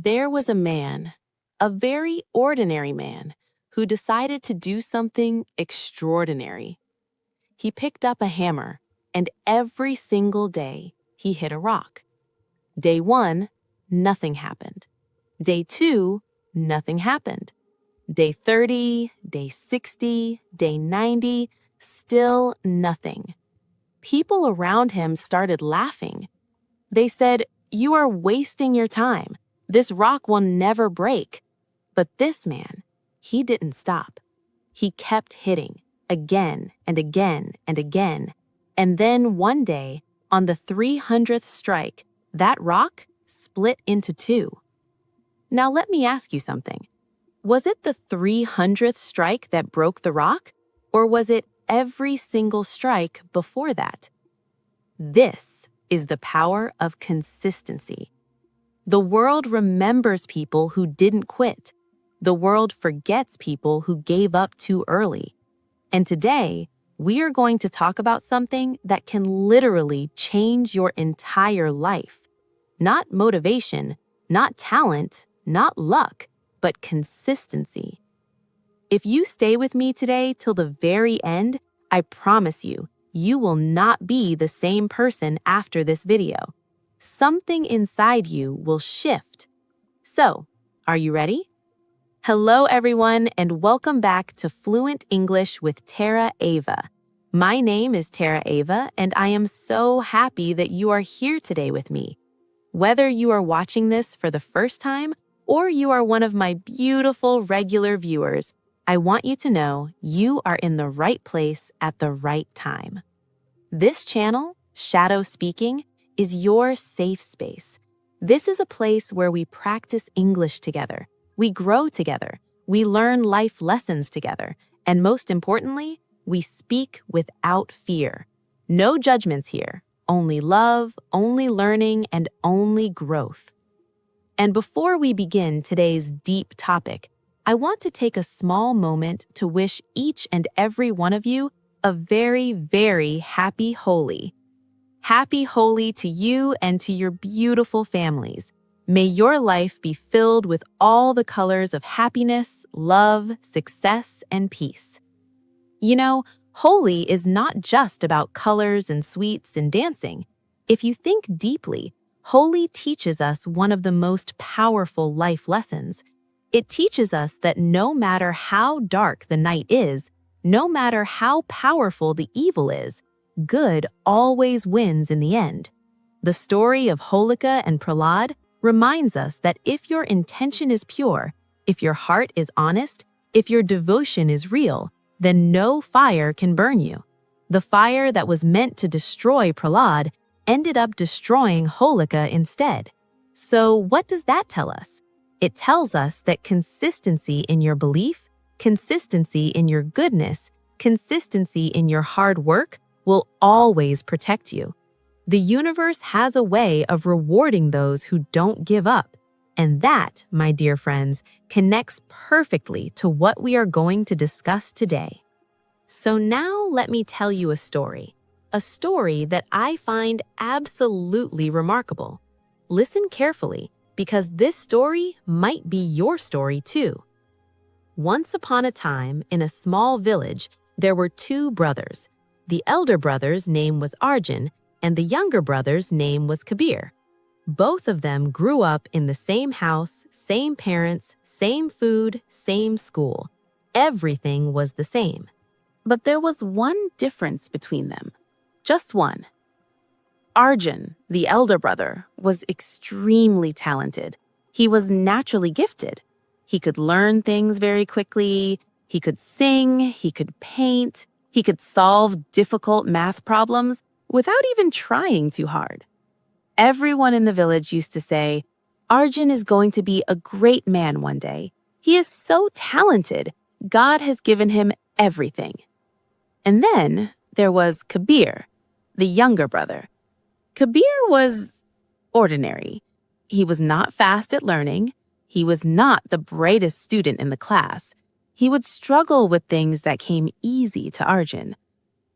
There was a man, a very ordinary man, who decided to do something extraordinary. He picked up a hammer, and every single day he hit a rock. Day 1, nothing happened. Day 2, nothing happened. Day 30, day 60, day 90, still nothing. People around him started laughing. They said, "You are wasting your time. This rock will never break." But this man, he didn't stop. He kept hitting, again and again and again. And then one day, on the 300th strike, that rock split into two. Now let me ask you something. Was it the 300th strike that broke the rock? Or was it every single strike before that? This is the power of consistency. The world remembers people who didn't quit. The world forgets people who gave up too early. And today, we are going to talk about something that can literally change your entire life. Not motivation, not talent, not luck, but consistency. If you stay with me today till the very end, I promise you, you will not be the same person after this video. Something inside you will shift. So, are you ready? Hello, everyone, and welcome back to Fluent English with Tara Ava. My name is Tara Ava, and I am so happy that you are here today with me. Whether you are watching this for the first time or you are one of my beautiful regular viewers, I want you to know you are in the right place at the right time. This channel, Shadow Speaking, is your safe space. This is a place where we practice English together. We grow together, we learn life lessons together, and most importantly, we speak without fear. No judgments here, only love, only learning, and only growth. And before we begin today's deep topic, I want to take a small moment to wish each and every one of you a very, very happy Holi. Happy Holi to you and to your beautiful families. May your life be filled with all the colors of happiness, love, success, and peace. You know, Holi is not just about colors and sweets and dancing. If you think deeply, Holi teaches us one of the most powerful life lessons. It teaches us that no matter how dark the night is, no matter how powerful the evil is, good always wins in the end. The story of Holika and Prahlad reminds us that if your intention is pure, if your heart is honest, if your devotion is real, then no fire can burn you. The fire that was meant to destroy Prahlad ended up destroying Holika instead. So what does that tell us? It tells us that consistency in your belief, consistency in your goodness, consistency in your hard work will always protect you. The universe has a way of rewarding those who don't give up. And that, my dear friends, connects perfectly to what we are going to discuss today. So now let me tell you a story that I find absolutely remarkable. Listen carefully, because this story might be your story too. Once upon a time, in a small village, there were two brothers. The elder brother's name was Arjun, and the younger brother's name was Kabir. Both of them grew up in the same house, same parents, same food, same school. Everything was the same. But there was one difference between them. Just one. Arjun, the elder brother, was extremely talented. He was naturally gifted. He could learn things very quickly. He could sing, he could paint, he could solve difficult math problems without even trying too hard. Everyone in the village used to say, "Arjun is going to be a great man one day. He is so talented. God has given him everything." And then there was Kabir, the younger brother. Kabir was ordinary. He was not fast at learning. He was not the brightest student in the class. He would struggle with things that came easy to Arjun.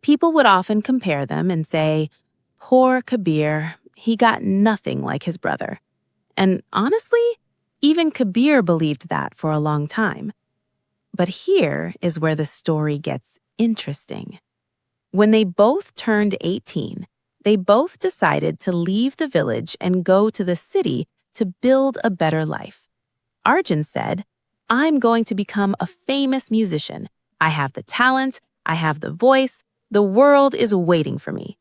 People would often compare them and say, "Poor Kabir, he got nothing like his brother." And honestly, Even Kabir believed that for a long time. But here is where the story gets interesting. When they both turned 18, they both decided to leave the village and go to the city to build a better life. Arjun said, "I'm going to become a famous musician. I have the talent, I have the voice, the world is waiting for me."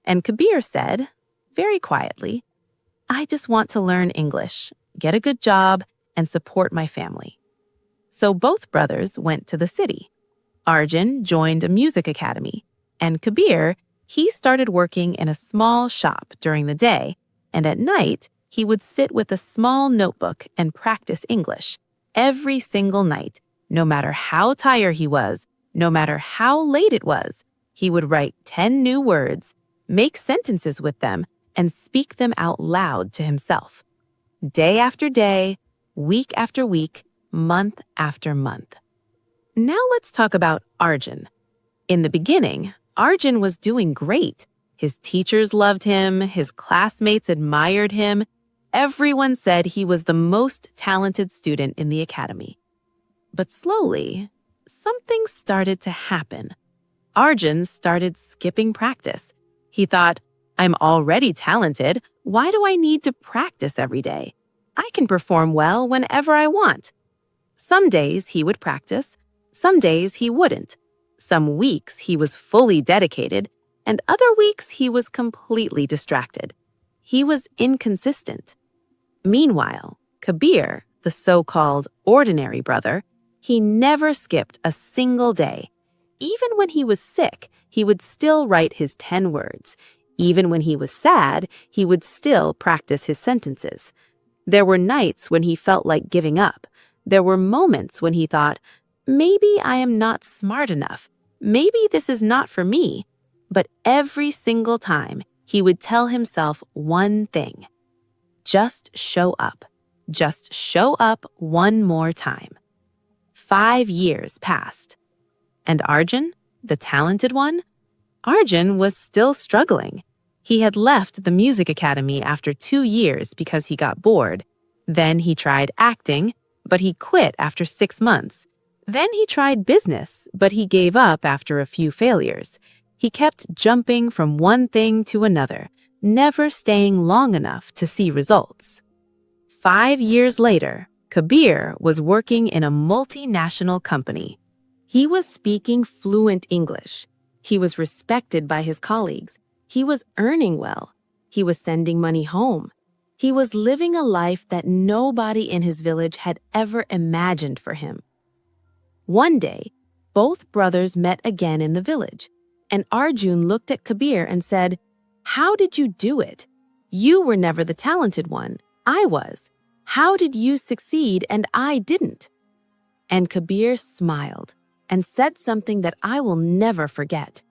And Kabir said, very quietly, "I just want to learn English, get a good job, and support my family." So both brothers went to the city. Arjun joined a music academy, and Kabir, he started working in a small shop during the day, and at night, he would sit with a small notebook and practice English every single night. No matter how tired he was, no matter how late it was, he would write 10 new words, make sentences with them, and speak them out loud to himself. Day after day, week after week, month after month. Now let's talk about Arjun. In the beginning, Arjun was doing great. His teachers loved him, his classmates admired him. Everyone said he was the most talented student in the academy. But slowly, something started to happen. Arjun started skipping practice. He thought, "I'm already talented. Why do I need to practice every day? I can perform well whenever I want." Some days he would practice, some days he wouldn't. Some weeks he was fully dedicated, and other weeks he was completely distracted. He was inconsistent. Meanwhile, Kabir, the so-called ordinary brother, he never skipped a single day. Even when he was sick, he would still write his 10 words. Even when he was sad, he would still practice his sentences. There were nights when he felt like giving up. There were moments when he thought, "Maybe I am not smart enough. Maybe this is not for me." But every single time, he would tell himself one thing: just show up. Just show up one more time. 5 years passed. And Arjun, the talented one? Arjun was still struggling. He had left the music academy after 2 years because he got bored. Then he tried acting, but he quit after 6 months. Then he tried business, but he gave up after a few failures. He kept jumping from one thing to another, never staying long enough to see results. 5 years later, Kabir was working in a multinational company. He was speaking fluent English. He was respected by his colleagues. He was earning well. He was sending money home. He was living a life that nobody in his village had ever imagined for him. One day, both brothers met again in the village, and Arjun looked at Kabir and said, "How did you do it? You were never the talented one. I was. How did you succeed and I didn't?" And Kabir smiled and said something that I will never forget.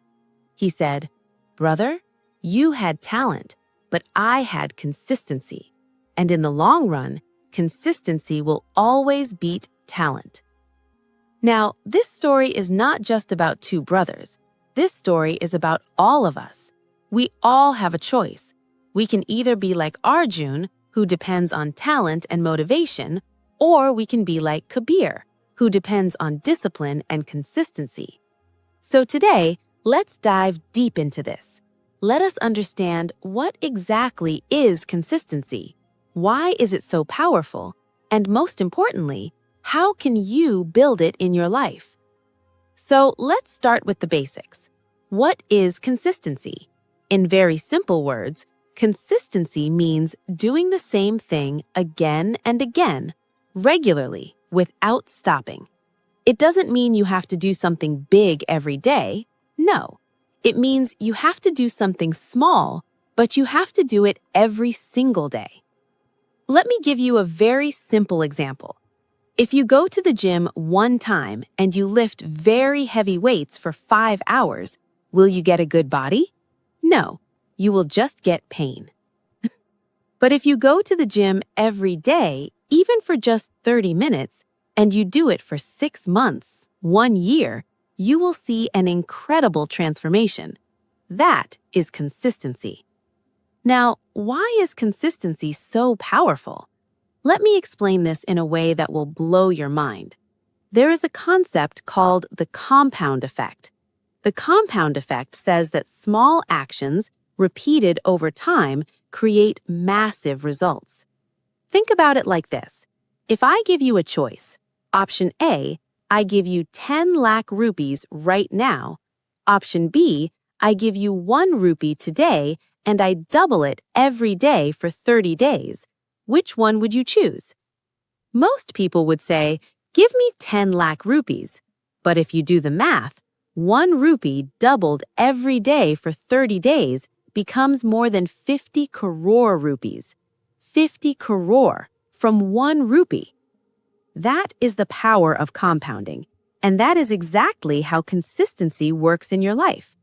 He said, "Brother, you had talent, but I had consistency. And in the long run, consistency will always beat talent." Now, this story is not just about two brothers. This story is about all of us. We all have a choice. We can either be like Arjun, who depends on talent and motivation, or we can be like Kabir, who depends on discipline and consistency. So today, let's dive deep into this. Let us understand what exactly is consistency, why is it so powerful, and most importantly, how can you build it in your life? So let's start with the basics. What is consistency? In very simple words, consistency means doing the same thing again and again, regularly, without stopping. It doesn't mean you have to do something big every day. No, it means you have to do something small, but you have to do it every single day. Let me give you a very simple example. If you go to the gym one time and you lift very heavy weights for 5 hours, will you get a good body? No, you will just get pain. But if you go to the gym every day, even for just 30 minutes, and you do it for 6 months, 1 year, you will see an incredible transformation. That is consistency. Now, why is consistency so powerful? Let me explain this in a way that will blow your mind. There is a concept called the compound effect. The compound effect says that small actions, repeated over time, create massive results. Think about it like this. If I give you a choice, option A, I give you 10 lakh rupees right now. Option B, I give you 1 rupee today and I double it every day for 30 days. Which one would you choose? Most people would say, give me 10 lakh rupees. But if you do the math, 1 rupee doubled every day for 30 days becomes more than 50 crore rupees. 50 crore from 1 rupee. That is the power of compounding, and that is exactly how consistency works in your life.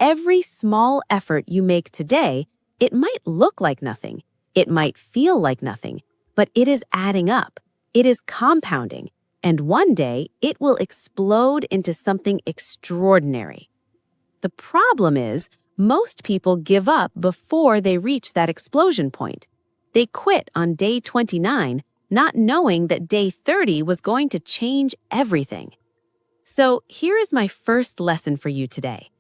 Every small effort you make today, it might look like nothing, it might feel like nothing, but it is adding up, it is compounding, and one day it will explode into something extraordinary. The problem is, most people give up before they reach that explosion point. They quit on day 29, not knowing that day 30 was going to change everything. So here is my first lesson for you today.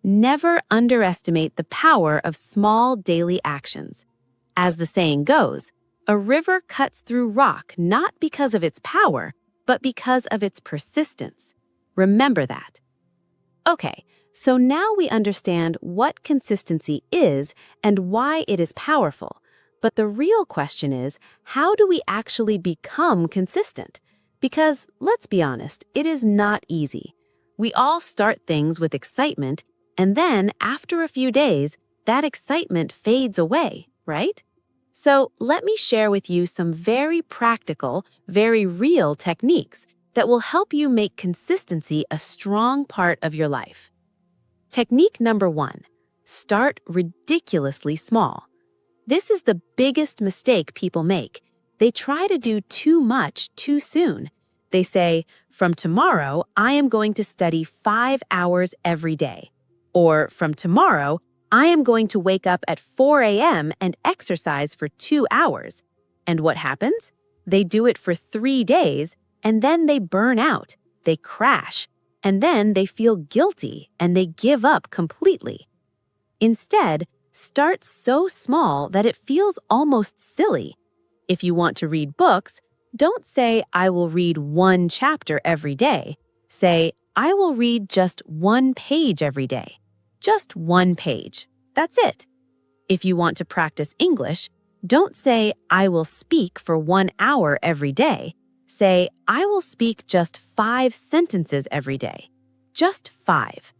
Never underestimate the power of small daily actions. As the saying goes, a river cuts through rock not because of its power, but because of its persistence. Remember that. Okay, so now we understand what consistency is and why it is powerful. But the real question is, how do we actually become consistent? Because, let's be honest, it is not easy. We all start things with excitement, and then, after a few days, that excitement fades away, right? So, let me share with you some very practical, very real techniques that will help you make consistency a strong part of your life. Technique number 1, start ridiculously small. This is the biggest mistake people make. They try to do too much too soon. They say, from tomorrow, I am going to study 5 hours every day. Or from tomorrow, I am going to wake up at 4 a.m. and exercise for 2 hours. And what happens? They do it for 3 days, and then they burn out, they crash, and then they feel guilty and they give up completely. Instead, start so small that it feels almost silly. If you want to read books, don't say, I will read 1 chapter every day. Say, I will read just 1 page every day. Just 1 page. That's it. If you want to practice English, don't say, I will speak for 1 hour every day. Say, I will speak just 5 sentences every day. Just 5.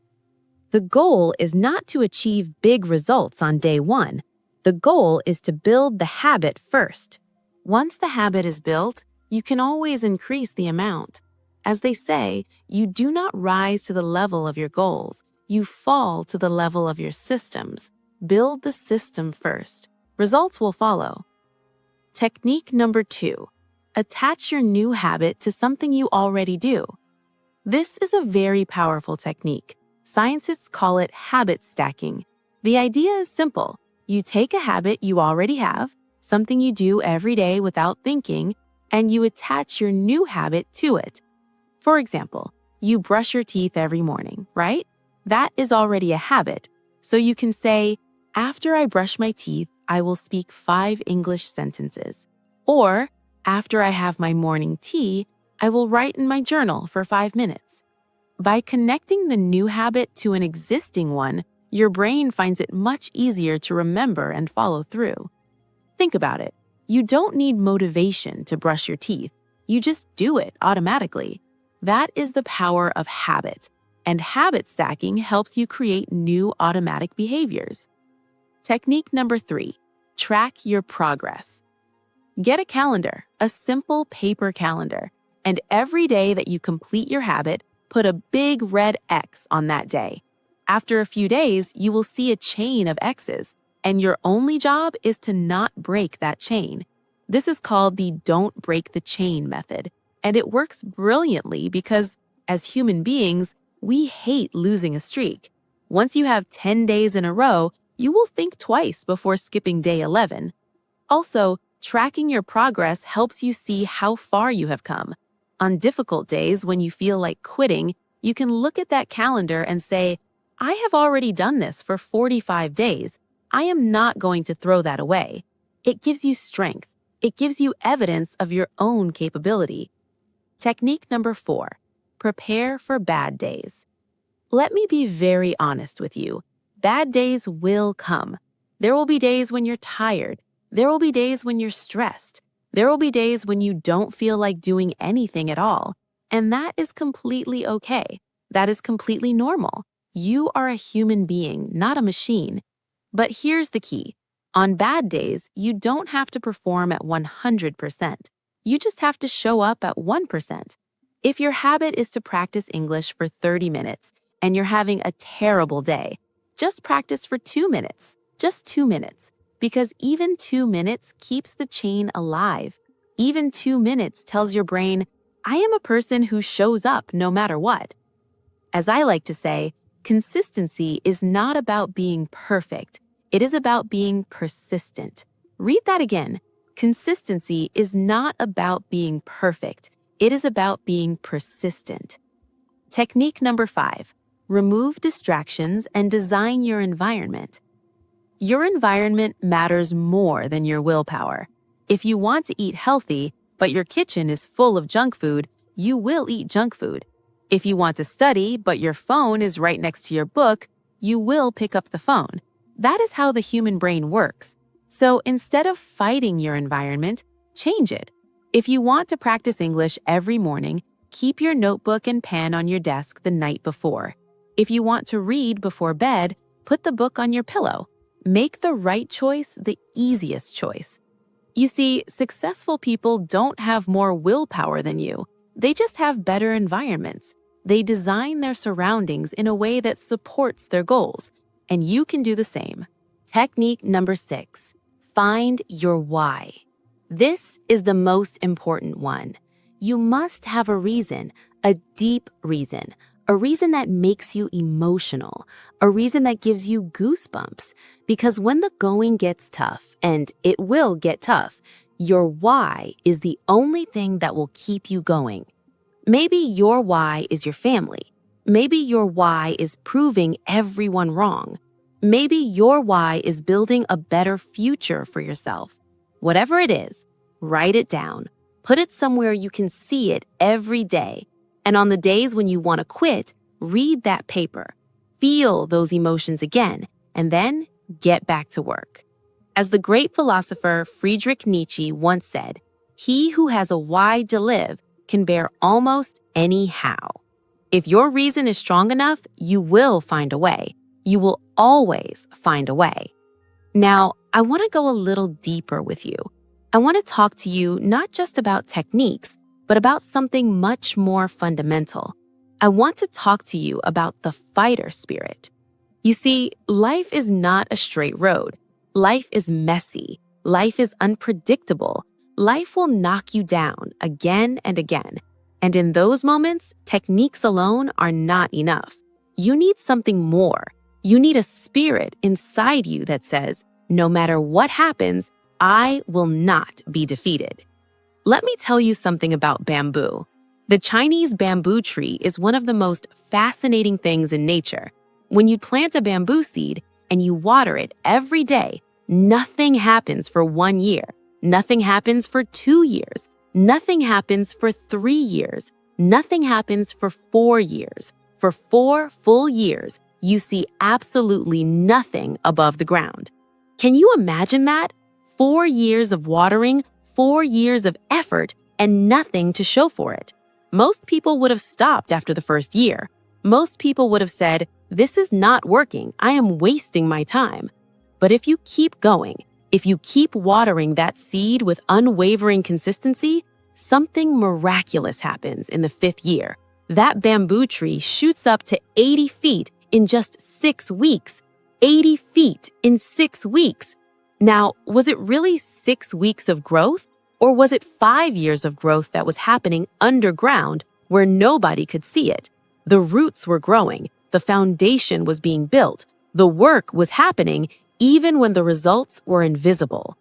The goal is not to achieve big results on day 1. The goal is to build the habit first. Once the habit is built, you can always increase the amount. As they say, you do not rise to the level of your goals. You fall to the level of your systems. Build the system first. Results will follow. Technique number 2. Attach your new habit to something you already do. This is a very powerful technique. Scientists call it habit stacking. The idea is simple. You take a habit you already have, something you do every day without thinking, and you attach your new habit to it. For example, you brush your teeth every morning, right? That is already a habit. So you can say, after I brush my teeth, I will speak 5 English sentences. Or, after I have my morning tea, I will write in my journal for 5 minutes. By connecting the new habit to an existing one, your brain finds it much easier to remember and follow through. Think about it. You don't need motivation to brush your teeth. You just do it automatically. That is the power of habit, and habit stacking helps you create new automatic behaviors. Technique number 3, track your progress. Get a calendar, a simple paper calendar, and every day that you complete your habit, put a big red X on that day. After a few days, you will see a chain of X's, and your only job is to not break that chain. This is called the don't break the chain method, and it works brilliantly because, as human beings, we hate losing a streak. Once you have 10 days in a row, you will think twice before skipping day 11. Also, Tracking your progress helps you see how far you have come. On difficult days when you feel like quitting, you can look at that calendar and say, I have already done this for 45 days. I am not going to throw that away. It gives you strength. It gives you evidence of your own capability. Technique number 4, prepare for bad days. Let me be very honest with you. Bad days will come. There will be days when you're tired. There will be days when you're stressed. There will be days when you don't feel like doing anything at all. And that is completely okay. That is completely normal. You are a human being, not a machine. But here's the key. On bad days, you don't have to perform at 100%. You just have to show up at 1%. If your habit is to practice English for 30 minutes and you're having a terrible day, just practice for 2 minutes, just 2 minutes, because even 2 minutes keeps the chain alive. Even 2 minutes tells your brain, I am a person who shows up no matter what. As I like to say, consistency is not about being perfect. It is about being persistent. Read that again. Consistency is not about being perfect. It is about being persistent. Technique number 5, remove distractions and design your environment. Your environment matters more than your willpower. If you want to eat healthy, but your kitchen is full of junk food, you will eat junk food. If you want to study, but your phone is right next to your book, you will pick up the phone. That is how the human brain works. So instead of fighting your environment, change it. If you want to practice English every morning, keep your notebook and pen on your desk the night before. If you want to read before bed, put the book on your pillow. Make the right choice the easiest choice. You see, successful people don't have more willpower than you. They just have better environments. They design their surroundings in a way that supports their goals, and you can do the same. Technique number 6, find your why. This is the most important one. You must have a reason, a deep reason, a reason that makes you emotional, a reason that gives you goosebumps. Because when the going gets tough, and it will get tough, your why is the only thing that will keep you going. Maybe your why is your family. Maybe your why is proving everyone wrong. Maybe your why is building a better future for yourself. Whatever it is, write it down. Put it somewhere you can see it every day. And on the days when you want to quit, read that paper. Feel those emotions again, and then get back to work. As the great philosopher Friedrich Nietzsche once said, he who has a why to live can bear almost any how. If your reason is strong enough, you will find a way. You will always find a way. Now, I want to go a little deeper with you. I want to talk to you not just about techniques, but about something much more fundamental. I want to talk to you about the fighter spirit. You see, life is not a straight road. Life is messy. Life is unpredictable. Life will knock you down again and again. And in those moments, techniques alone are not enough. You need something more. You need a spirit inside you that says, no matter what happens, I will not be defeated. Let me tell you something about bamboo. The Chinese bamboo tree is one of the most fascinating things in nature. When you plant a bamboo seed and you water it every day, nothing happens for 1 year. Nothing happens for 2 years. Nothing happens for 3 years. Nothing happens for 4 years. For 4 full years, you see absolutely nothing above the ground. Can you imagine that? 4 years of watering, 4 years of effort, and nothing to show for it. Most people would have stopped after the first year. Most people would have said, this is not working. I am wasting my time. But if you keep going, if you keep watering that seed with unwavering consistency, something miraculous happens in the 5th year. That bamboo tree shoots up to 80 feet in just 6 weeks. 80 feet in 6 weeks. Now, was it really 6 weeks of growth? Or was it 5 years of growth that was happening underground where nobody could see it? The roots were growing. The foundation was being built. The work was happening even when the results were invisible.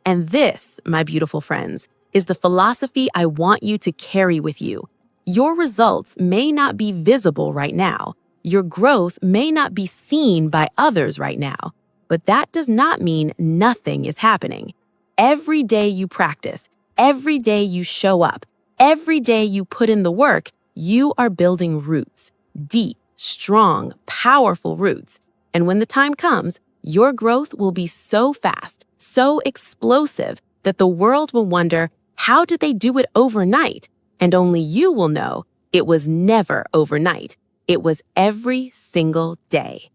And this, my beautiful friends, is the philosophy I want you to carry with you. Your results may not be visible right now. Your growth may not be seen by others right now, but that does not mean nothing is happening. Every day you practice, every day you show up, every day you put in the work, you are building roots, deep, strong, powerful roots. And when the time comes, your growth will be so fast, so explosive that the world will wonder, how did they do it overnight? And only you will know it was never overnight. It was every single day.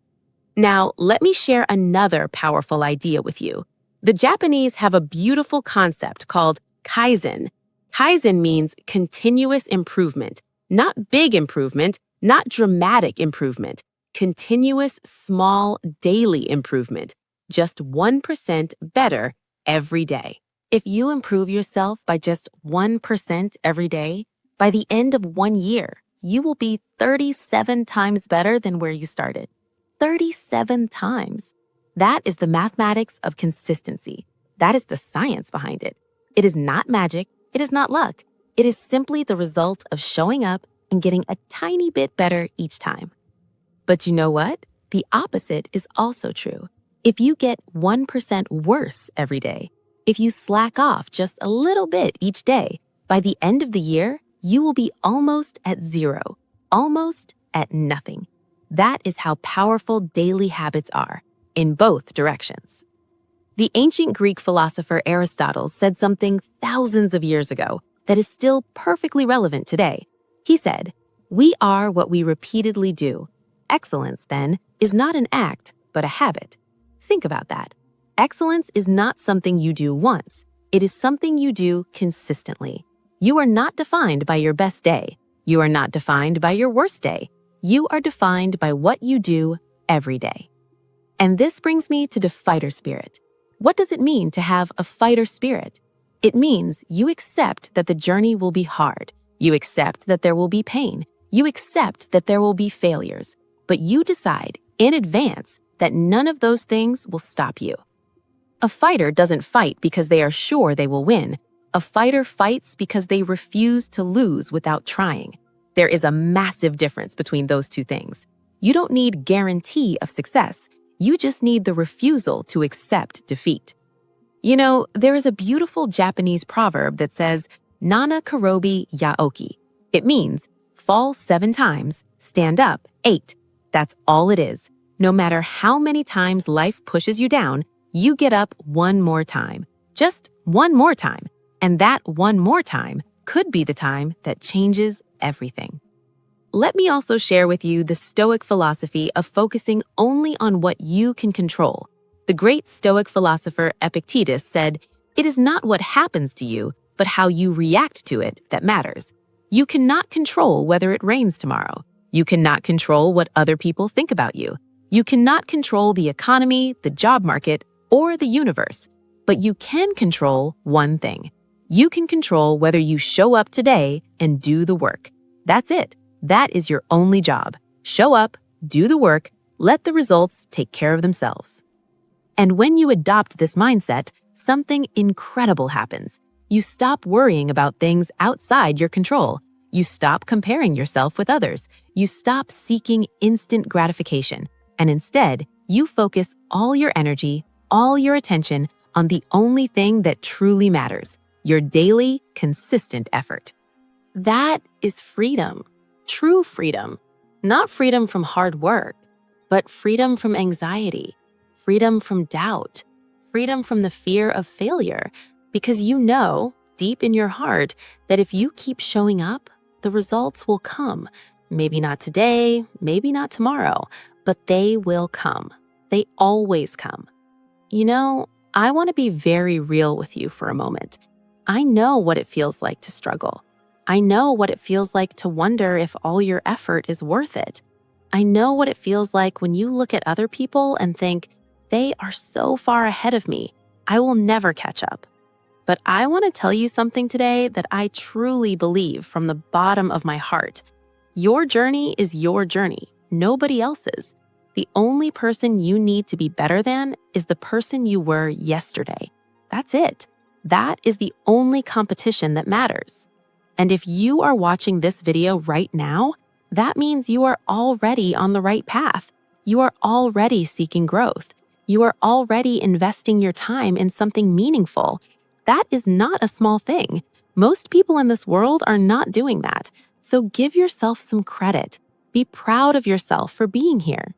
Now, let me share another powerful idea with you. The Japanese have a beautiful concept called kaizen. Kaizen means continuous improvement, not big improvement, not dramatic improvement, continuous, small, daily improvement, just 1% better every day. If you improve yourself by just 1% every day, by the end of 1 year, you will be 37 times better than where you started. 37 times. That is the mathematics of consistency. That is the science behind it. It is not magic. It is not luck. It is simply the result of showing up and getting a tiny bit better each time. But you know what? The opposite is also true. If you get 1% worse every day, if you slack off just a little bit each day, by the end of the year, you will be almost at zero, almost at nothing. That is how powerful daily habits are, in both directions. The ancient Greek philosopher Aristotle said something thousands of years ago that is still perfectly relevant today. He said, "We are what we repeatedly do. Excellence, then, is not an act, but a habit." Think about that. Excellence is not something you do once. It is something you do consistently. You are not defined by your best day. You are not defined by your worst day. You are defined by what you do every day. And this brings me to the fighter spirit. What does it mean to have a fighter spirit? It means you accept that the journey will be hard. You accept that there will be pain. You accept that there will be failures. But you decide in advance that none of those things will stop you. A fighter doesn't fight because they are sure they will win. A fighter fights because they refuse to lose without trying. There is a massive difference between those two things. You don't need guarantee of success. You just need the refusal to accept defeat. You know, there is a beautiful Japanese proverb that says, "Nana karobi yaoki." It means, fall 7 times, stand up 8. That's all it is. No matter how many times life pushes you down, you get up one more time. Just one more time. And that one more time could be the time that changes everything. Let me also share with you the Stoic philosophy of focusing only on what you can control. The great Stoic philosopher Epictetus said, "It is not what happens to you, but how you react to it that matters." You cannot control whether it rains tomorrow. You cannot control what other people think about you. You cannot control the economy, the job market, or the universe. But you can control one thing. You can control whether you show up today and do the work. That's it. That is your only job. Show up, do the work, let the results take care of themselves. And when you adopt this mindset, something incredible happens. You stop worrying about things outside your control. You stop comparing yourself with others. You stop seeking instant gratification. And instead, you focus all your energy, all your attention on the only thing that truly matters, your daily, consistent effort. That is freedom, true freedom. Not freedom from hard work, but freedom from anxiety, freedom from doubt, freedom from the fear of failure, because you know, deep in your heart, that if you keep showing up, the results will come. Maybe not today, maybe not tomorrow, but they will come. They always come. You know, I want to be very real with you for a moment. I know what it feels like to struggle. I know what it feels like to wonder if all your effort is worth it. I know what it feels like when you look at other people and think, they are so far ahead of me, I will never catch up. But I want to tell you something today that I truly believe from the bottom of my heart. Your journey is your journey, nobody else's. The only person you need to be better than is the person you were yesterday. That's it. That is the only competition that matters. And if you are watching this video right now, that means you are already on the right path. You are already seeking growth. You are already investing your time in something meaningful. That is not a small thing. Most people in this world are not doing that. So give yourself some credit. Be proud of yourself for being here.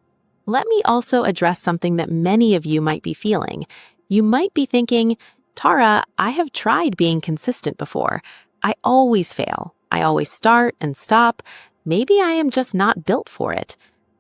Let me also address something that many of you might be feeling. You might be thinking, Tara, I have tried being consistent before. I always fail. I always start and stop. Maybe I am just not built for it.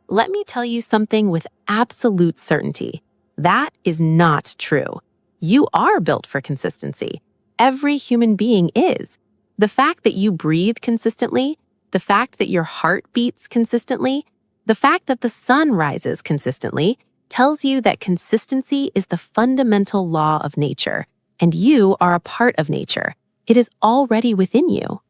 Let me tell you something with absolute certainty. That is not true. You are built for consistency. Every human being is. The fact that you breathe consistently, the fact that your heart beats consistently, the fact that the sun rises consistently tells you that consistency is the fundamental law of nature, and you are a part of nature. It is already within you.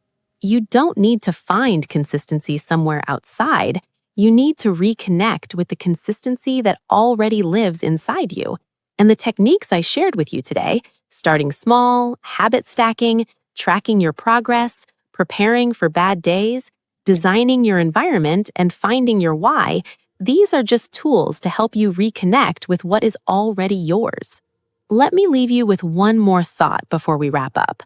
You don't need to find consistency somewhere outside. You need to reconnect with the consistency that already lives inside you. And the techniques I shared with you today, starting small, habit stacking, tracking your progress, preparing for bad days, designing your environment, and finding your why, these are just tools to help you reconnect with what is already yours. Let me leave you with one more thought before we wrap up.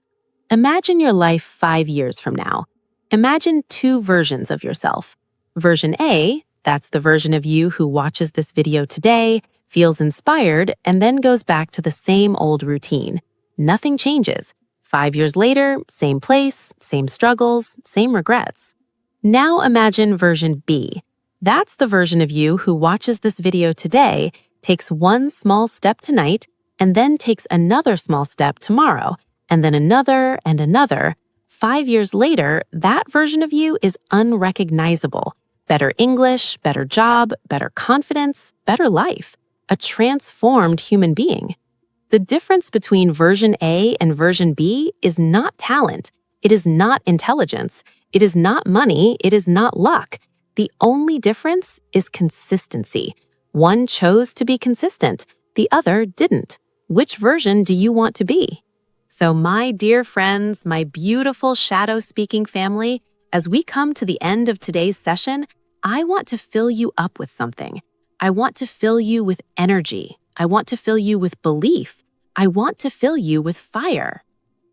Imagine your life 5 years from now. Imagine 2 versions of yourself. Version A, that's the version of you who watches this video today, feels inspired, and then goes back to the same old routine. Nothing changes. 5 years later, same place, same struggles, same regrets. Now imagine version B. That's the version of you who watches this video today, takes one small step tonight, and then takes another small step tomorrow, and then another and another. 5 years later, that version of you is unrecognizable. Better English, better job, better confidence, better life. A transformed human being. The difference between version A and version B is not talent. It is not intelligence. It is not money. It is not luck. The only difference is consistency. One chose to be consistent. The other didn't. Which version do you want to be? So my dear friends, my beautiful shadow-speaking family, as we come to the end of today's session, I want to fill you up with something. I want to fill you with energy. I want to fill you with belief. I want to fill you with fire.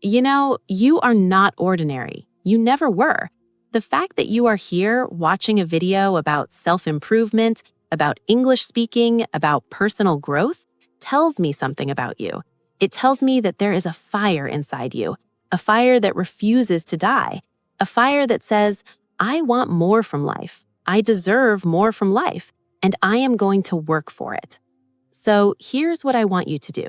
You know, you are not ordinary. You never were. The fact that you are here watching a video about self-improvement, about English speaking, about personal growth, tells me something about you. It tells me that there is a fire inside you, a fire that refuses to die, a fire that says, I want more from life. I deserve more from life, and I am going to work for it. So here's what I want you to do.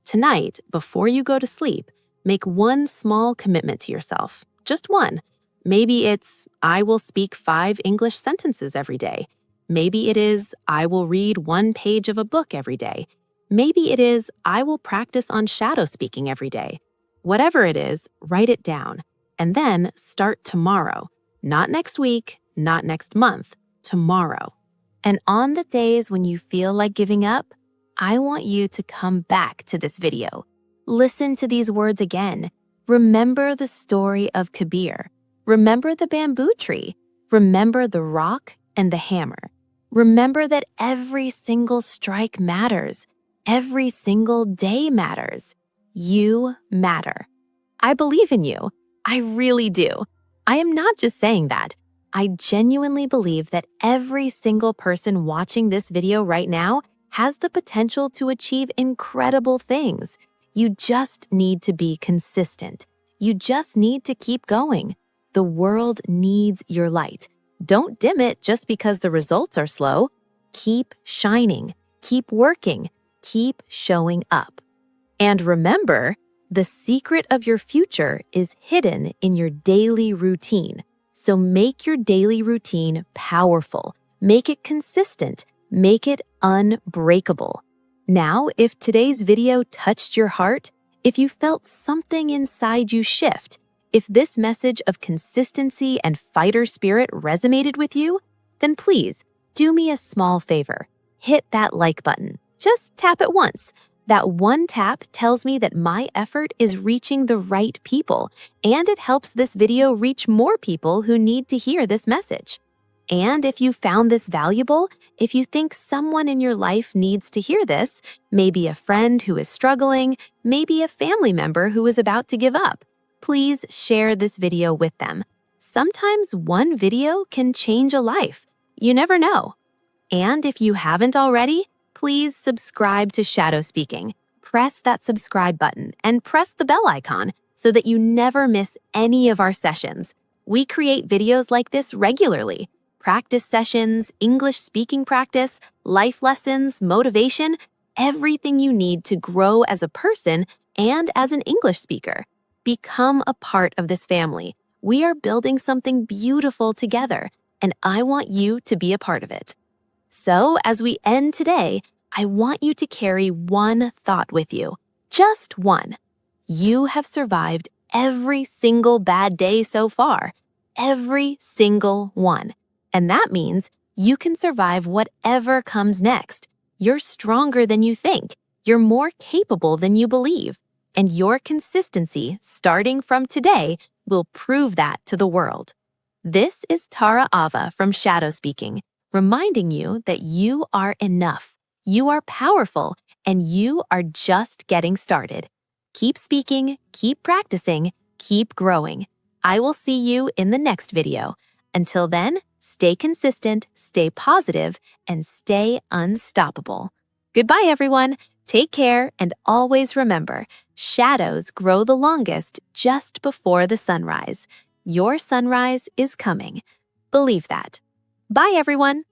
Tonight, before you go to sleep, make one small commitment to yourself, just one. Maybe it's, I will speak 5 English sentences every day. Maybe it is, I will read 1 page of a book every day. Maybe it is, I will practice on shadow speaking every day. Whatever it is, write it down. And then start tomorrow. Not next week, not next month, tomorrow. And on the days when you feel like giving up, I want you to come back to this video. Listen to these words again. Remember the story of Kabir. Remember the bamboo tree. Remember the rock and the hammer. Remember that every single strike matters. Every single day matters. You matter. I believe in you. I really do. I am not just saying that. I genuinely believe that every single person watching this video right now has the potential to achieve incredible things. You just need to be consistent. You just need to keep going. The world needs your light. Don't dim it just because the results are slow. Keep shining. Keep working. Keep showing up. And remember, the secret of your future is hidden in your daily routine. So make your daily routine powerful. Make it consistent. Make it unbreakable. Now, if today's video touched your heart, if you felt something inside you shift, if this message of consistency and fighter spirit resonated with you, then please do me a small favor. Hit that like button. Just tap it once. That one tap tells me that my effort is reaching the right people, and it helps this video reach more people who need to hear this message. And if you found this valuable, if you think someone in your life needs to hear this, maybe a friend who is struggling, maybe a family member who is about to give up, please share this video with them. Sometimes one video can change a life. You never know. And if you haven't already, please subscribe to Shadow Speaking. Press that subscribe button and press the bell icon so that you never miss any of our sessions. We create videos like this regularly. Practice sessions, English speaking practice, life lessons, motivation, everything you need to grow as a person and as an English speaker. Become a part of this family. We are building something beautiful together, and I want you to be a part of it. So, as we end today, I want you to carry one thought with you. Just one. You have survived every single bad day so far. Every single one. And that means you can survive whatever comes next. You're stronger than you think. You're more capable than you believe. And your consistency, starting from today, will prove that to the world. This is Tara Ava from Shadow Speaking, reminding you that you are enough, you are powerful, and you are just getting started. Keep speaking, keep practicing, keep growing. I will see you in the next video. Until then, stay consistent, stay positive, and stay unstoppable. Goodbye, everyone. Take care, and always remember, shadows grow the longest just before the sunrise. Your sunrise is coming. Believe that. Bye, everyone.